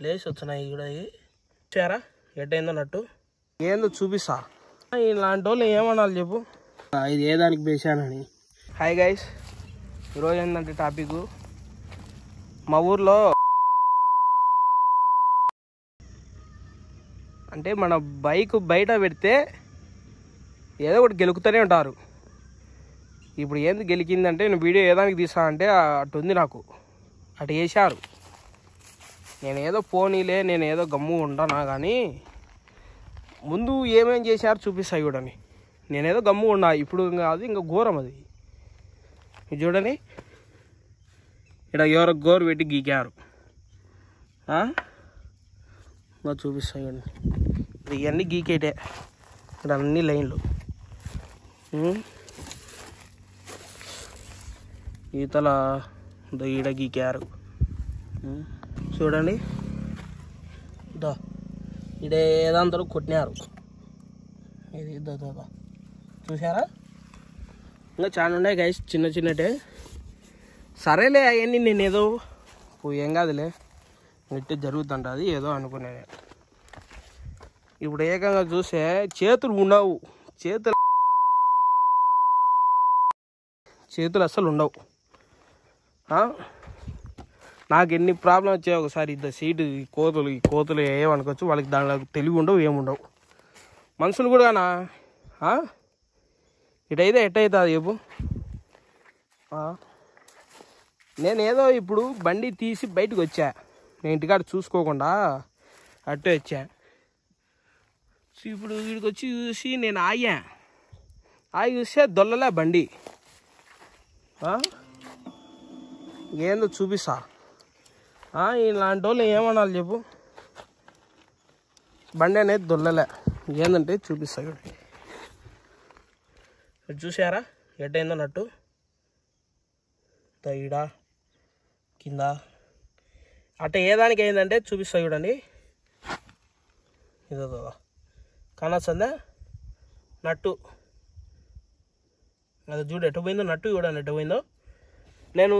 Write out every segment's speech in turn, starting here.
లేచి వచ్చినాయి కూడా చారా ఎట్టయిందో నట్టు ఏందో చూపిస్తా. ఇలాంటి వాళ్ళు ఏమనాలి చెప్పు, ఇది ఏ దానికి వేసానని. హాయ్ గైస్, ఈరోజు ఏంటంటే టాపిక్, మా ఊర్లో అంటే మన బైక్ బయట పెడితే ఏదో ఒకటి గెలుకుతూనే ఉంటారు. ఇప్పుడు ఏంది గెలికిందంటే నేను వీడియో ఏదానికి తీసా అంటే అటు ఉంది, నాకు అటు వేసారు. నేనేదో పోనీలే, నేనేదో గమ్ము ఉంటానా, కానీ ముందు ఏమేం చేశారు చూపిస్తాయి చూడండి. నేనేదో గమ్ము ఉన్నా, ఇప్పుడు అది ఇంకా ఘోరం. అది ఇది చూడండి, ఇక్కడ ఎవరో గోరు పెట్టి గీకారు. ఇంకా చూపిస్తాయి చూడండి, ఇవన్నీ గీకేటే, ఇక్కడ అన్ని లైన్లు. ఈతల ఈడ గీకారు చూడండి, ఇడే ఏదంతా కొట్టినారు. ఇది చూసారా, ఇంకా చాలా ఉన్నాయి గైస్, చిన్న చిన్నటే. సరేలే అవన్నీ నేను ఏదో ఏం కాదులే, నెట్ జరుగుతుంటుంది ఏదో అనుకునేది. ఇప్పుడు ఏకంగా చూస్తే చేతులు ఉండవు, చేతులు అస్సలు ఉండవు. నాకు ఎన్ని ప్రాబ్లం వచ్చాయి ఒకసారి. ఇద్దరు సీటు కోతులు ఏమనుకోవచ్చు, వాళ్ళకి దానిలో తెలివి ఉండవు, ఏముండవు. మనుషులు కూడానా ఇటైతే ఎట్టయితుంది చెప్పు. నేనేదో ఇప్పుడు బండి తీసి బయటకు వచ్చా, నేను ఇంటికాడ చూసుకోకుండా అట్టే వచ్చా. ఇప్పుడు వీడికి వచ్చి చూసి నేను ఆగి చూస్తే దొల్లలే బండి. ఏందో చూపిస్తా. ఇలాంటి వాళ్ళు ఏమనాలి చెప్పు. బండి అనేది దొల్లలే, ఏంటంటే చూపిస్తా. చూసారా ఎట్టయిందో నట్టు, ఈడ కింద అట్ట ఏదానికి అయిందంటే చూపిస్తా చూడండి. ఇదో కానొస్తుందా నట్టు, అది చూడు ఎట్టు పోయిందో నట్టు, చూడండి ఎట్టు పోయిందో. నేను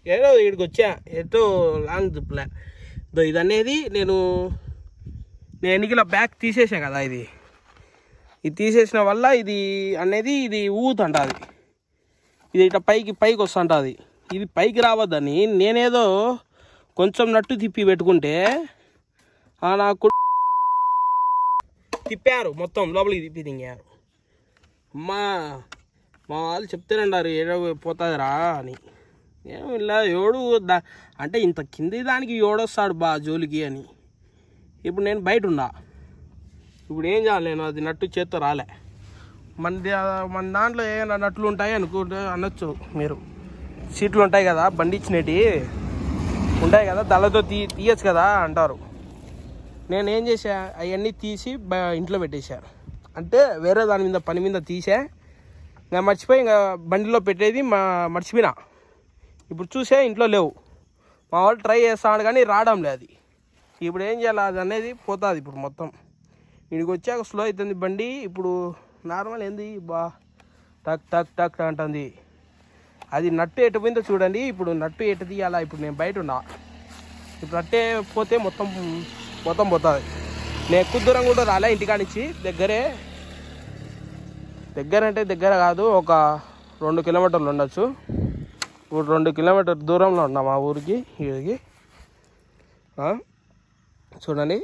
ఏదో ఇక్కడికి వచ్చా, ఎటో లాంగ్ ట్రిప్లే. ఇది అనేది నేను ఎన్నికల బ్యాక్ తీసేసా కదా, ఇది తీసేసిన వల్ల ఇది అనేది ఇది ఊగుతుంటుంది. ఇది ఇట్లా పైకి వస్తుంటుంది. ఇది పైకి రావద్దని నేనేదో కొంచెం నట్టు తిప్పి పెట్టుకుంటే నాకు తిప్పారు, మొత్తం లోపలికి తిప్పి తింగారు. మా వాళ్ళు చెప్తేనంటారు ఏడో పోతుందిరా అని. ఏం ఇలా ఎవడు అంటే ఇంత కింది దానికి ఎవడొస్తాడు బా జోలికి అని. ఇప్పుడు నేను బయట ఉన్నా, ఇప్పుడు ఏం చేయాలి నేను, అది నట్టు చేత్తో రాలే. మన దాంట్లో ఏమైనా నట్లు ఉంటాయి అనొచ్చు మీరు. సీట్లు ఉంటాయి కదా, బండి ఇచ్చినవి ఉంటాయి కదా, దళ్ళతో తీయచ్చు కదా అంటారు. నేనేం చేసా, అవన్నీ తీసి ఇంట్లో పెట్టేశాను. అంటే వేరే దాని మీద పని మీద తీసా, ఇంకా మర్చిపోయి ఇంకా బండిలో పెట్టేది మర్చిపోయినా. ఇప్పుడు చూసే ఇంట్లో లేవు. మా వాళ్ళు ట్రై చేస్తాడు కానీ రావడం లేదు. ఇప్పుడు ఏం చేయాలి, అది అనేది పోతుంది. ఇప్పుడు మొత్తం ఇక్కడికి వచ్చాక స్లో అవుతుంది బండి. ఇప్పుడు నార్మల్ ఏంది టక్ టక్ టక్ అంటుంది. అది నట్టు ఎటు పోయిందో చూడండి. ఇప్పుడు నట్టు ఎటు తీయాలా, ఇప్పుడు నేను బయట ఉన్నా. ఇప్పుడు అట్టే పోతే మొత్తం పోతుంది. నేను ఎక్కువ దూరం కూడా రాలే, ఇంటికానిచ్చి దగ్గర అంటే దగ్గర కాదు, ఒక 2 కిలోమీటర్లు ఉండొచ్చు. ఇప్పుడు 2 కిలోమీటర్ దూరంలో ఉన్నా మా ఊరికి వీడికి. చూడండి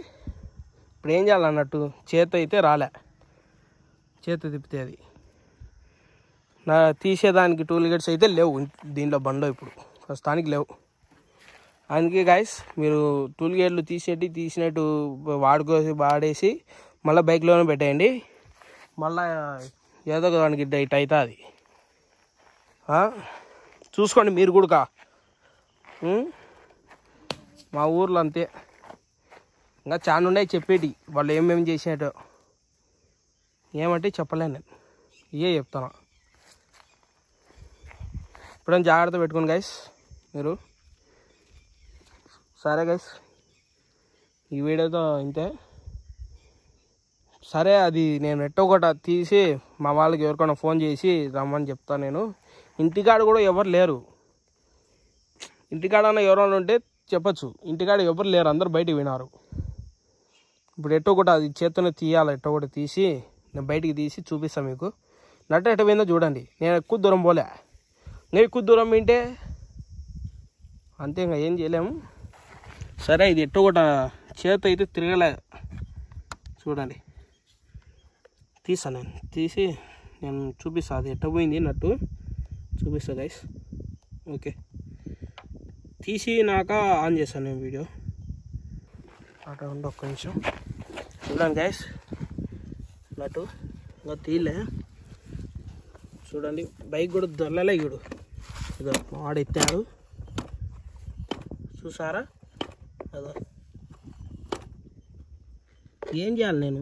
ఇప్పుడు ఏం చేయాలన్నట్టు, చేత అయితే రాలే, చేత తిప్పితే అది నా తీసేదానికి టూల్ గేట్స్ అయితే లేవు దీంట్లో బండిలో, ఇప్పుడు ప్రస్తుతానికి లేవు. అందుకే గాయస్, మీరు టూల్ గేట్లు తీసినట్టు వాడేసి మళ్ళీ బైక్లోనే పెట్టేయండి. మళ్ళీ ఏదో దానికి ఇట్ అవుతుంది. చూసుకోండి మీరు కూడా. మా ఊర్లో అంతే, ఇంకా చాలా ఉన్నాయి చెప్పేటి, వాళ్ళు ఏమేమి చేసినట్టు. ఏమంటే చెప్పలేను నేను, ఇవే చెప్తాను. ఇప్పుడేం జాగ్రత్త పెట్టుకోండి గైస్ మీరు. సరే గైస్, ఈ వీడియోతో ఇంతే. సరే, అది నేను ఎట్టో ఒకటి తీసి మా వాళ్ళకి ఎవరికైనా ఫోన్ చేసి రమ్మని చెప్తాను. నేను ఇంటికాడ కూడా ఎవరు లేరు, ఇంటికాడ ఎవరైనా ఉంటే చెప్పచ్చు. ఇంటికాడ ఎవరు లేరు, అందరు బయటికి వినారు. ఇప్పుడు ఎట్టో ఒకటి అది చేత్తోనే తీయాలి, ఎట్టో ఒకటి తీసి నేను బయటికి తీసి చూపిస్తాను మీకు. నట్ట ఎట్ట పోయిందో చూడండి. నేను ఎక్కువ దూరం పోలే, నేను ఎక్కువ దూరం వింటే అంతే, ఇంకా ఏం చేయలేము. సరే, ఇది ఎట్టో ఒకటి చేత అయితే తిరగలే చూడండి. తీసాను నేను, తీసి నేను చూపిస్తాను అది ఎట్ట పోయింది నట్టు చూపిస్తా గైస్. ఓకే, తీసినాక ఆన్ చేస్తాను నేను వీడియో. అట్లా ఉండి ఒక్క నిమిషం చూడండి గైస్. నట్టు ఇంకా తీయలే చూడండి. బైక్ కూడా దొల్లలే ఇడు, ఇదో వాడెత్తాడు చూసారా. అదో ఏం చేయాలి నేను?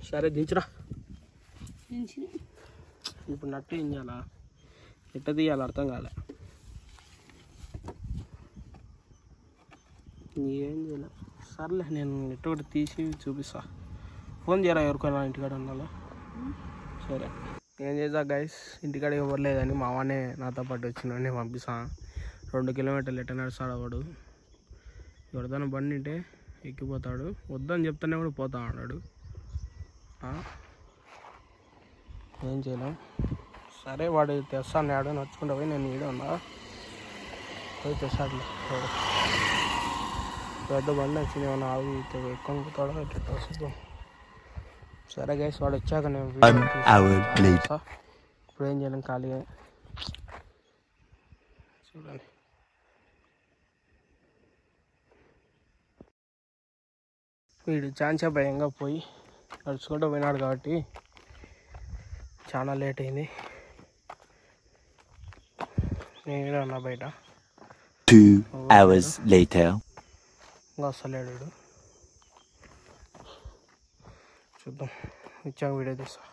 సరే దించురా. ఇప్పుడు నట్టు ఏం చేయాలా, ఎట్ట తీయాలి అర్థం కాలే. ఏం చేయాలి? సర్లే, నేను ఎట్ట ఒకటి తీసి చూపిస్తా. ఫోన్ చేయరా ఎవరికైనా ఇంటికాడ ఉండాలో. సరే, ఏం చేద్దా గైస్, ఇంటికాడ ఎవరు లేదని మా వాడినే నాతో పాటు వచ్చిన పంపిస్తా. 2 కిలోమీటర్లు ఎట్ట నడుస్తాడు వాడు. ఎవరిదైనా బండి ఉంటే ఎక్కిపోతాడు, వద్దని చెప్తానే కూడా పోతా అన్నాడు. ఏం చేయలేం. సరే, వాడు తెస్తాను ఆడ నడుచుకుంటా పోయి, నేను ఈడ ఉన్నా పోయి తెస్తాడు. పెద్ద బండి వచ్చింది, ఏమన్నా ఆగి ఎక్కుని పోతాడో ఎట్లా చూద్దాం. సరే గైస్, వాడు వచ్చాక నేను ఇప్పుడు ఏం చేయలేం, ఖాళీగా చూడండి. వీడు చాంచా భయంగా పోయి నడుచుకుంటూ పోయినాడు కాబట్టి చాలా లేట్ అయింది. నేను ఉన్నా బయట. 2 hours later. ఇంకా వస్తలేడు వీడు. చూద్దాం, ఇచ్చాక వీడియో తీస్తా.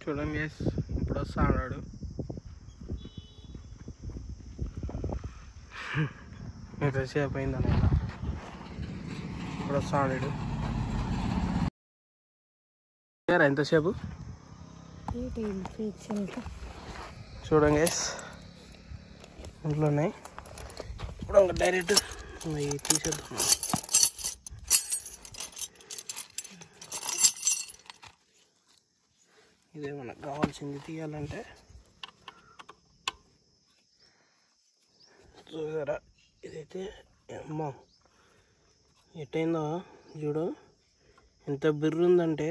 చూడండి గైస్, ఇప్పుడు వస్తా అన్నాడు. ఎంతసేపు అయిందని ఇప్పుడు వస్తా అన్నాడు. ఎంతసేపు చూడండి గైస్, ఇంట్లో ఉన్నాయి. ఇప్పుడు డైరెక్ట్ తీసేద్దాం. ఇదే మనకు కావాల్సింది తీయాలంటే. చూసారా, ఇదైతే అమ్మా ఎట్టయిందో చూడు, ఎంత బిర్రు ఉందంటే.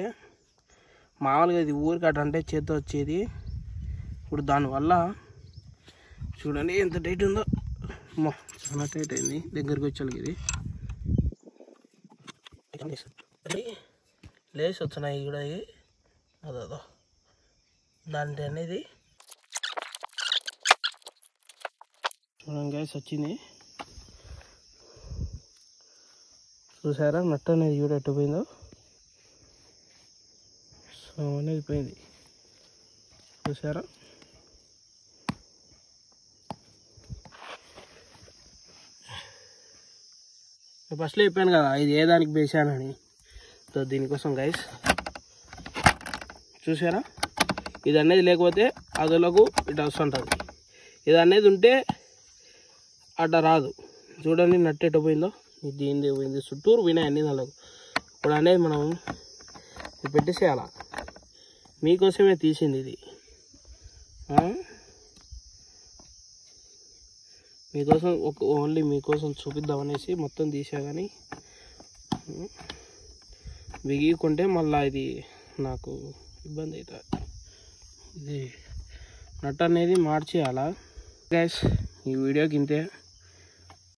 మామూలుగా ఇది ఊరికి అటంటే చేతితో వచ్చేది, ఇప్పుడు దానివల్ల చూడండి ఎంత టైట్ ఉందో. అమ్మా చాలా టైట్ అయింది దగ్గరికి వచ్చేళ్ళకి. ఇది లేసి వచ్చినాయి కూడా ఇవి, అదో దాంట్లో అనేది చూడండి గైస్ వచ్చింది. చూసారా నట్టు అనేది కూడా ఎట్టు పోయిందో, సో అనేది పోయింది చూసారా. ఫస్ట్లో చెప్పాను కదా ఇది ఏ దానికి వేసానని. సో దీనికోసం గైస్ చూసారా, ఇది అనేది లేకపోతే అదులకు ఇటు వస్తుంటుంది, ఇది అనేది ఉంటే అట్ట రాదు. చూడండి నట్టు ఎట్ట పోయిందో, దీని పోయింది చుట్టూరు పోయినాయి అన్ని దానికి. ఇప్పుడు అనేది మనం పెట్టేసేయాల. మీకోసమే తీసింది ఇది, మీకోసం ఓన్లీ మీకోసం చూపిద్దామనేసి మొత్తం తీసా. కానీ బిగికుంటే మళ్ళీ ఇది నాకు ఇబ్బంది అవుతుంది. ఇది నట్ అనేది మార్చేయాలా గైస్. ఈ వీడియోకి ఇంతే.